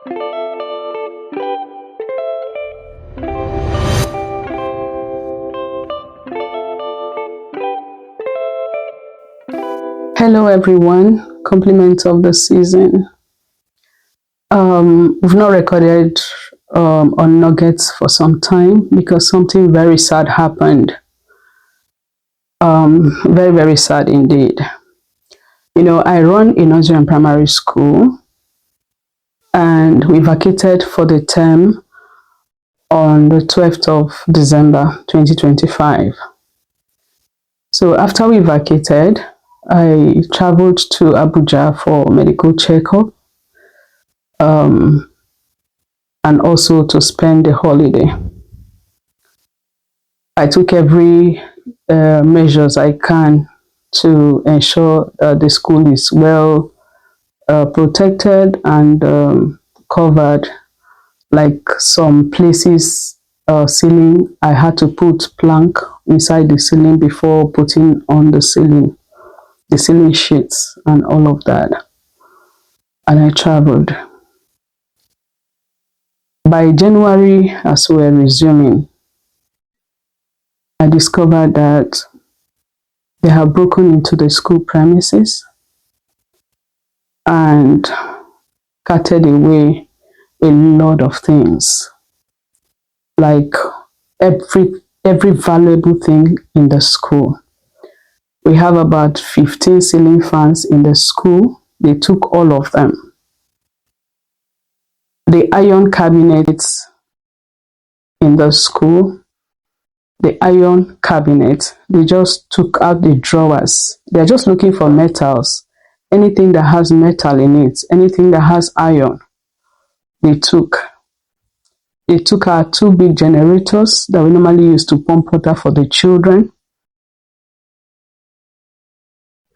Hello everyone, compliments of the season. We've not recorded on Nuggets for some time because something very sad happened. Very, very sad indeed. You know, I run a nursery and primary school and we vacated for the term on the 12th of December 2025. So after we vacated, I traveled to Abuja for medical checkup and also to spend the holiday. I took every measures I can to ensure the school is well protected and covered. Like some places, ceiling, I had to put plank inside the ceiling before putting on the ceiling sheets and all of that. And I traveled. By January, as we were resuming, I discovered that they have broken into the school premises and carted away a lot of things, like every valuable thing in the school. We have about 15 ceiling fans in the school. They took all of them. The iron cabinets in the school, the iron cabinet, they just took out the drawers. They're just looking for metals. Anything that has metal in it, anything that has iron, they took. They took our two big generators that we normally use to pump water for the children.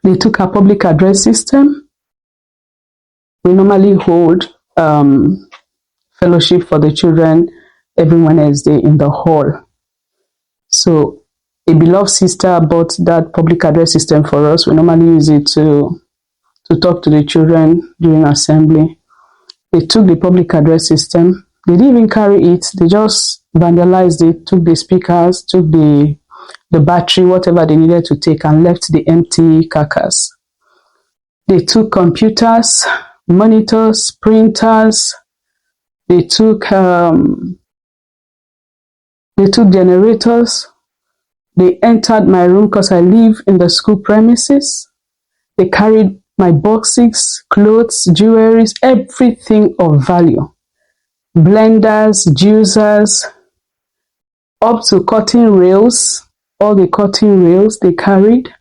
They took our public address system. We normally hold fellowship for the children every Wednesday in the hall. So a beloved sister bought that public address system for us. We normally use it to talk to the children during assembly. They took the public address system. They didn't even carry it. They just vandalized it, took the speakers, took the battery, whatever they needed to take, and left the empty carcass. They took computers, monitors, printers. They took generators. They entered my room because I live in the school premises. They carried my boxes, clothes, jewelry, everything of value. Blenders, juicers, up to cutting rails, all the cutting rails they carried.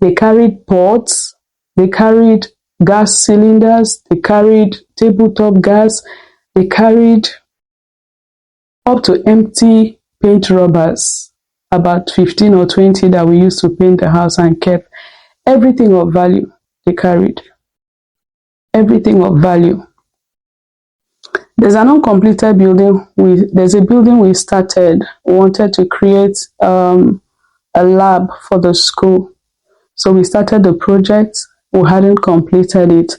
They carried pots, they carried gas cylinders, they carried tabletop gas, they carried up to empty paint rubbers, about 15 or 20 that we used to paint the house and kept. Everything of value they carried. Everything of value. There's an uncompleted building. There's a building we started. We wanted to create a lab for the school. So we started the project. We hadn't completed it.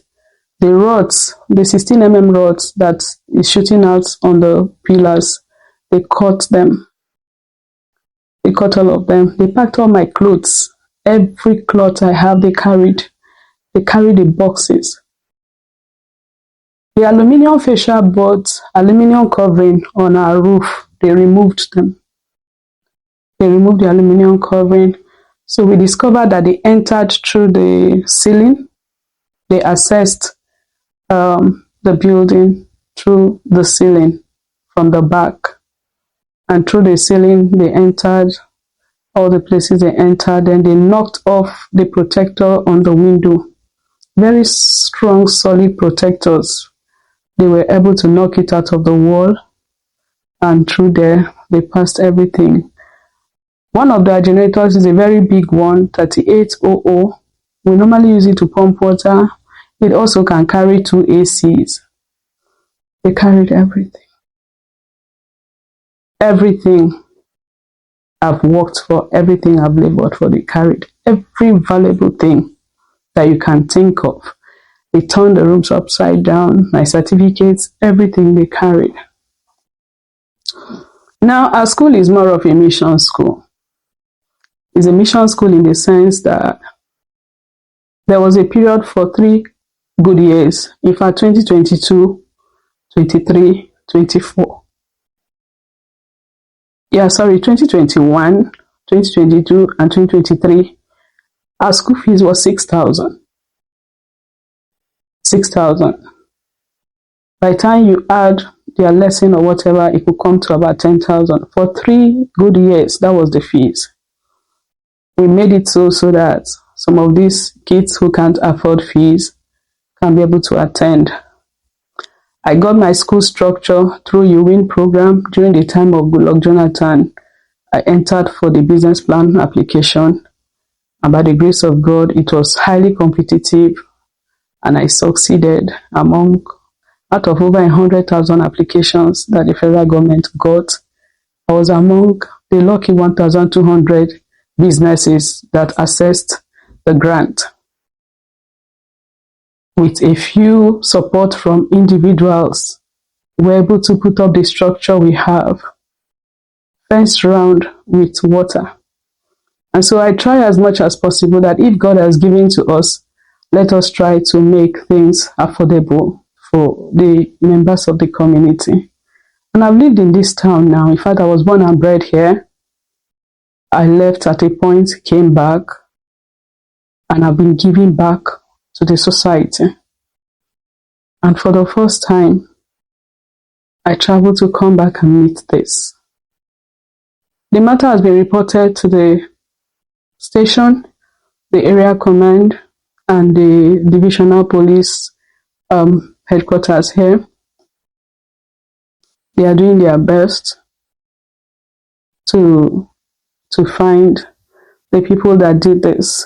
The rods, the 16 rods that is shooting out on the pillars, they cut them. They cut all of them. They packed all my clothes. Every cloth I have, they carried. They carried the boxes. The aluminium facial boards, aluminium covering on our roof, they removed them. They removed the aluminium covering. So we discovered that they entered through the ceiling. They accessed the building through the ceiling from the back. And through the ceiling, they entered all the places they entered. Then they knocked off the protector on the window. Very strong, solid protectors. They were able to knock it out of the wall, and through there, they passed everything. One of the generators is a very big one, 3800. We normally use it to pump water. It also can carry 2 ACs. They carried everything. Everything I've worked for, everything I've labored for, they carried. Every valuable thing that you can think of. They turned the rooms upside down, my certificates, everything they carried. Now, our school is more of a mission school. It's a mission school in the sense that there was a period for 3 good years. In fact, 2022, 23, 24. Yeah, sorry, 2021, 2022, and 2023. Our school fees was 6,000. 6,000. By the time you add their lesson or whatever, it could come to about 10,000. For 3 good years, that was the fees. We made it so that some of these kids who can't afford fees can be able to attend. I got my school structure through UWIN program during the time of Goodluck Jonathan. I entered for the business plan application, and by the grace of God, it was highly competitive, and I succeeded out of over 100,000 applications that the federal government got. I was among the lucky 1,200 businesses that accessed the grant. With a few support from individuals, we're able to put up the structure we have, fenced round with water. And so I try as much as possible that if God has given to us, let us try to make things affordable for the members of the community. And I've lived in this town now. In fact, I was born and bred here. I left at a point, came back, and I've been giving back to the society. And for the first time, I traveled to come back and meet this. The matter has been reported to the station, the area command, and the divisional police headquarters here. They are doing their best to find the people that did this.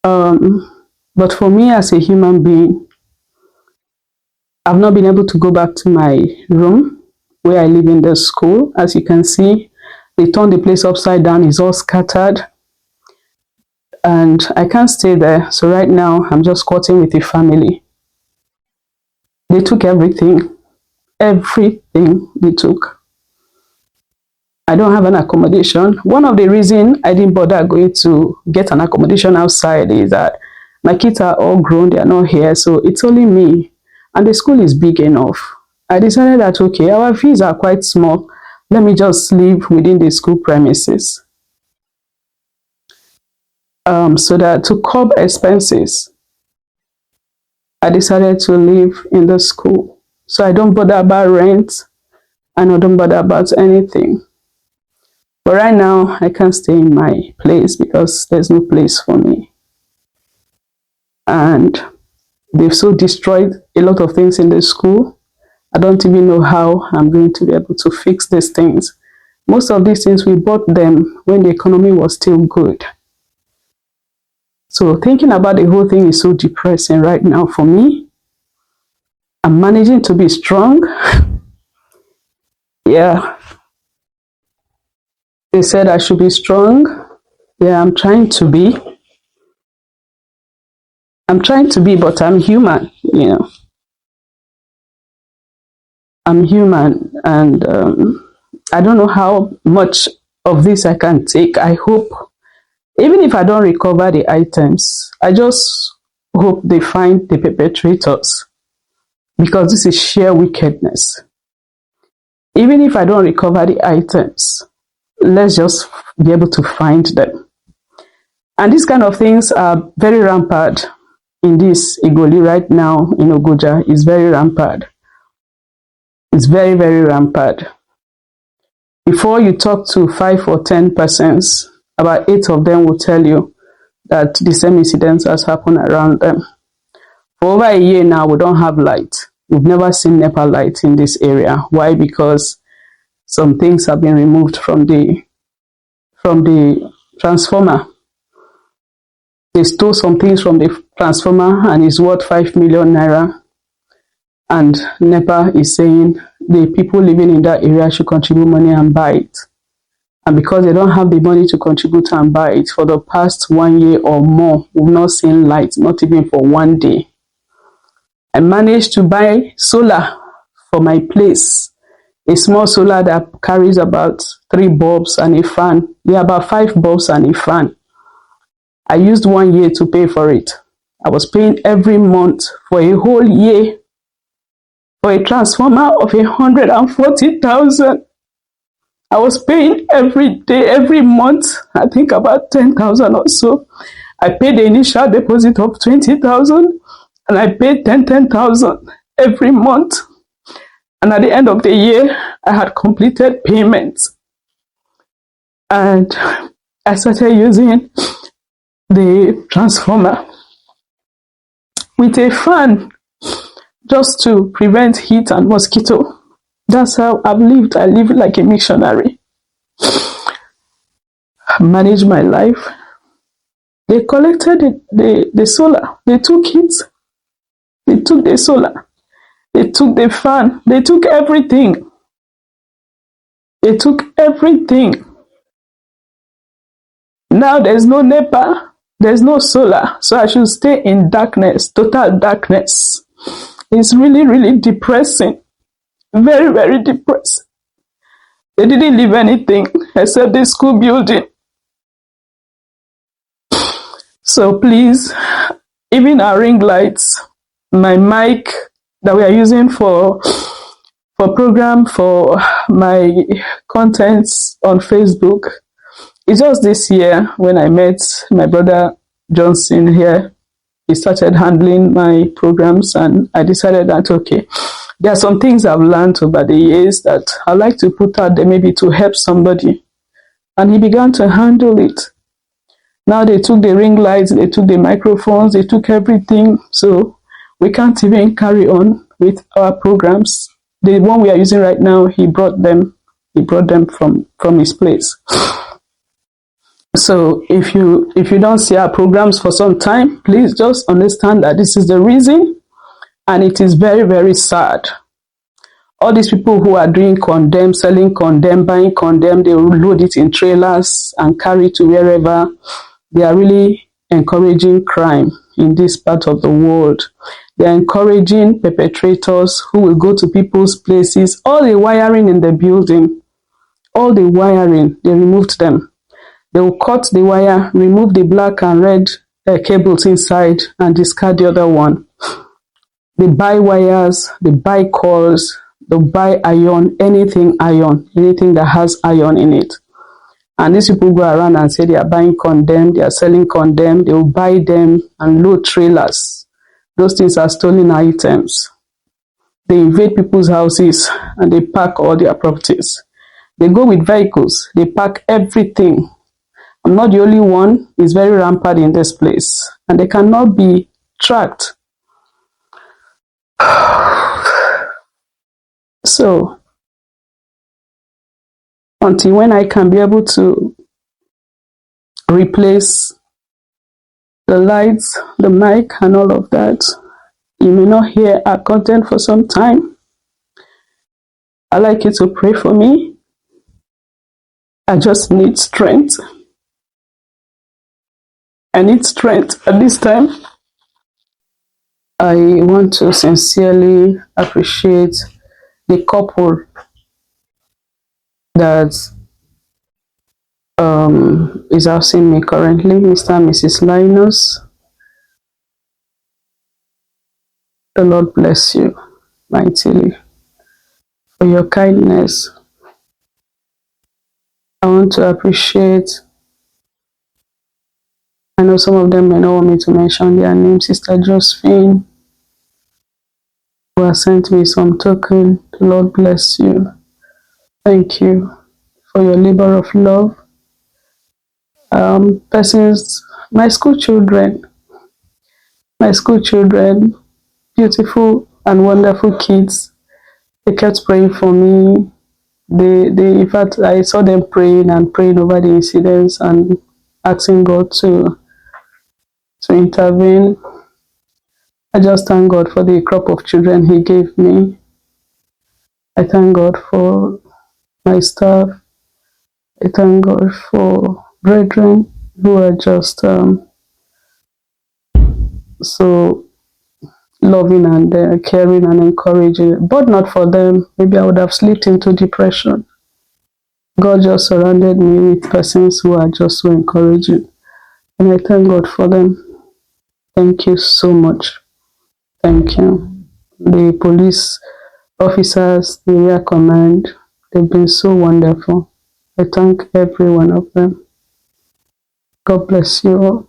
But for me as a human being, I've not been able to go back to my room where I live in the school. As you can see, they turned the place upside down. It's all scattered. And I can't stay there. So right now, I'm just squatting with the family. They took everything. Everything they took. I don't have an accommodation. One of the reasons I didn't bother going to get an accommodation outside is that my kids are all grown. They are not here. So it's only me. And the school is big enough. I decided that, okay, our fees are quite small. Let me just live within the school premises. So that to curb expenses, I decided to live in the school. So I don't bother about rent and I don't bother about anything. But right now, I can't stay in my place because there's no place for me. And they've so destroyed a lot of things in the school. I don't even know how I'm going to be able to fix these things. Most of these things, we bought them when the economy was still good. So thinking about the whole thing is so depressing right now for me. I'm managing to be strong. Yeah. They said I should be strong. Yeah, I'm trying to be. But I'm human, you know. I'm human, and I don't know how much of this I can take. I hope, even if I don't recover the items, I just hope they find the perpetrators, because this is sheer wickedness. Even if I don't recover the items, let's just be able to find them. And these kind of things are very rampant in this Igoli right now in Ogoja. It's very rampant. It's very, very rampant. Before you talk to 5 or 10 persons, about 8 of them will tell you that the same incidents has happened around them. For over a year now, we don't have light. We've never seen NEPA light in this area. Why? Because some things have been removed from the transformer. They stole some things from the transformer and it's worth 5 million naira. And NEPA is saying the people living in that area should contribute money and buy it. And because they don't have the money to contribute and buy it for the past 1 year or more, we've not seen light, not even for one day. I managed to buy solar for my place, a small solar that carries about 3 bulbs and a fan. Yeah, about 5 bulbs and a fan. I used 1 year to pay for it. I was paying every month for a whole year for a transformer of 140,000. I was paying every day, every month, I think about 10,000 or so. I paid the initial deposit of 20,000 and I paid 10,000 every month. And at the end of the year, I had completed payments. And I started using the transformer with a fan just to prevent heat and mosquito. That's how I've lived. I live like a missionary. I managed my life. They collected the solar. They took it. They took the solar. They took the fan. They took everything. They took everything. Now there's no NEPA. There's no solar. So I should stay in darkness, total darkness. It's really, really depressing. Very, very depressing. They didn't leave anything except the school building. So please, even our ring lights, my mic that we are using for program, for my contents on Facebook, it's just this year when I met my brother Johnson here. He started handling my programs and I decided that, okay, there are some things I've learned over the years that I like to put out there maybe to help somebody. And he began to handle it. Now they took the ring lights, they took the microphones, they took everything. So we can't even carry on with our programs. The one we are using right now, he brought them from his place. So if you don't see our programs for some time, please just understand that this is the reason, and it is very, very sad. All these people who are doing condemn, selling condemn, buying condemn, they will load it in trailers and carry it to wherever. They are really encouraging crime in this part of the world. They are encouraging perpetrators who will go to people's places. All the wiring in the building, all the wiring, they removed them. They will cut the wire, remove the black and red cables inside and discard the other one. They buy wires, they buy cords, they buy iron, anything that has iron in it. And these people go around and say they are buying condemn, they are selling condemn, they will buy them and load trailers. Those things are stolen items. They invade people's houses and they pack all their properties. They go with vehicles, they pack everything. I'm not the only one. It's very rampant in this place. And they cannot be tracked. So, until when I can be able to replace the lights, the mic, and all of that, you may not hear our content for some time. I'd like you to pray for me. I just need strength. I need strength at this time. I want to sincerely appreciate the couple that is housing me currently, Mr. and Mrs. Linus. The Lord bless you mightily for your kindness. I want to appreciate, I know some of them may not want me to mention their name, Sister Josephine, who has sent me some token. The Lord bless you. Thank you for your labor of love. Persons, my school children, beautiful and wonderful kids, they kept praying for me. In fact, I saw them praying over the incidents and asking God to intervene. I just thank God for the crop of children He gave me. I thank God for my staff. I thank God for brethren who are just so loving and caring and encouraging. But not for them, maybe I would have slipped into depression. God just surrounded me with persons who are just so encouraging. And I thank God for them. Thank you so much. Thank you. The police officers, the area command, they've been so wonderful. I thank every one of them. God bless you all.